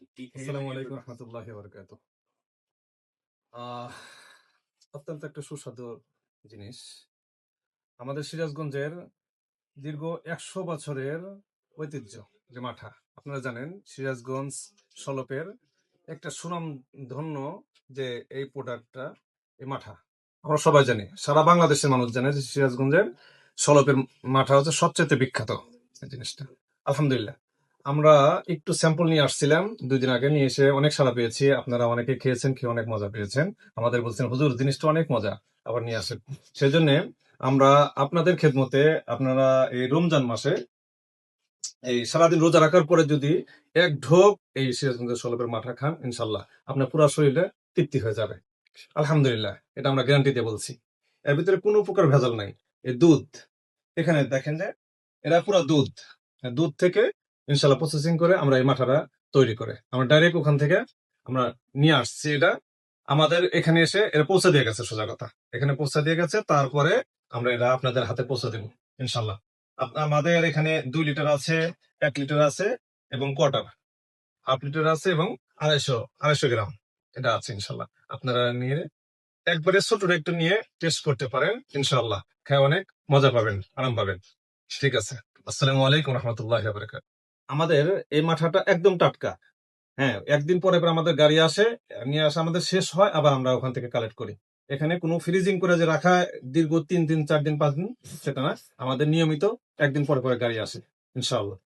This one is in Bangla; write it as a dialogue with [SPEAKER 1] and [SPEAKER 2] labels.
[SPEAKER 1] আসসালামু আলাইকুম রহমতুল্লাহি ওয়া বারাকাতুহু। আহ অত্যন্ত একটা সুস্বাদু জিনিস। আমাদের সিরাজগঞ্জের দীর্ঘ ১০০ বছরের ঐতিহ্য যে মাঠা। আপনারা জানেন সিরাজগঞ্জ সলপের একটা সুনামধন্য যে এই প্রোডাক্টটা এই মাঠা। আমরা সবাই জানি, সারা বাংলাদেশের মানুষ জানে যে সিরাজগঞ্জের সলপের মাঠা হচ্ছে সবচেয়ে বিখ্যাত এই জিনিসটা। আলহামদুলিল্লাহ। আমরা একটু স্যাম্পল নিয়ে আসছিলাম ২ দিন আগে, নিয়ে এসে অনেক সাড়া পেয়েছি। আপনারা অনেকে খেয়েছেন, খেয়ে অনেক মজা পেয়েছেন। আমাদের বলছেন, হুজুর জিনিসটা অনেক মজা, আবার নিয়ে আসেন। সেজন্য আমরা আপনাদের খেদমতে, আপনারা এই রমজান মাসে এই সারাদিন রোজা রাখার পরে যদি এক ঢোক এই সিরাজগঞ্জের সলপের মাঠা খান, ইনশাল্লাহ আপনার পুরো শরীরে তৃপ্তি হয়ে যাবে। আলহামদুলিল্লাহ, এটা আমরা গ্যারান্টি দিয়ে বলছি। এর ভিতরে কোনো প্রকার ভেজাল নাই। এই দুধ, এখানে দেখেন যে এরা পুরো দুধ, দুধ থেকে ইনশাল্লাহ প্রসেসিং করে আমরা এই মাঠাটা তৈরি করে আমরা ডাইরেক্ট ওখান থেকে আমরা নিয়ে আসছি। এটা আমাদের এখানে এসে এরা পৌঁছে দিয়ে গেছে, সোজা কথা এখানে পৌঁছে দিয়ে গেছে। তারপরে আমরা এটা আপনাদের হাতে পৌঁছে দেবো ইনশাল্লাহ। আমাদের এখানে 2 লিটার আছে, 1 লিটার আছে, এবং কোয়ার্টার, হাফ লিটার আছে, এবং 250 গ্রাম এটা আছে ইনশাল্লাহ। আপনারা নিয়ে একবারে ছোট একটু নিয়ে টেস্ট করতে পারেন, ইনশাল্লাহ খায় অনেক মজা পাবেন, আরাম পাবেন। ঠিক আছে। আসসালামু আলাইকুম রহমতুল্লাহ বারাকাতুহু। আমাদের এই মাঠাটা একদম টাটকা। হ্যাঁ, একদিন পরে পরে আমাদের গাড়ি আসে, নিয়ে আসা আমাদের শেষ হয়, আবার আমরা ওখান থেকে কালেক্ট করি। এখানে কোনো ফ্রিজিং করে যে রাখা দীর্ঘ 3 দিন 4 দিন 5 দিন সেটা না, আমাদের নিয়মিত একদিন পরে পরে গাড়ি আসে ইনশাআল্লাহ।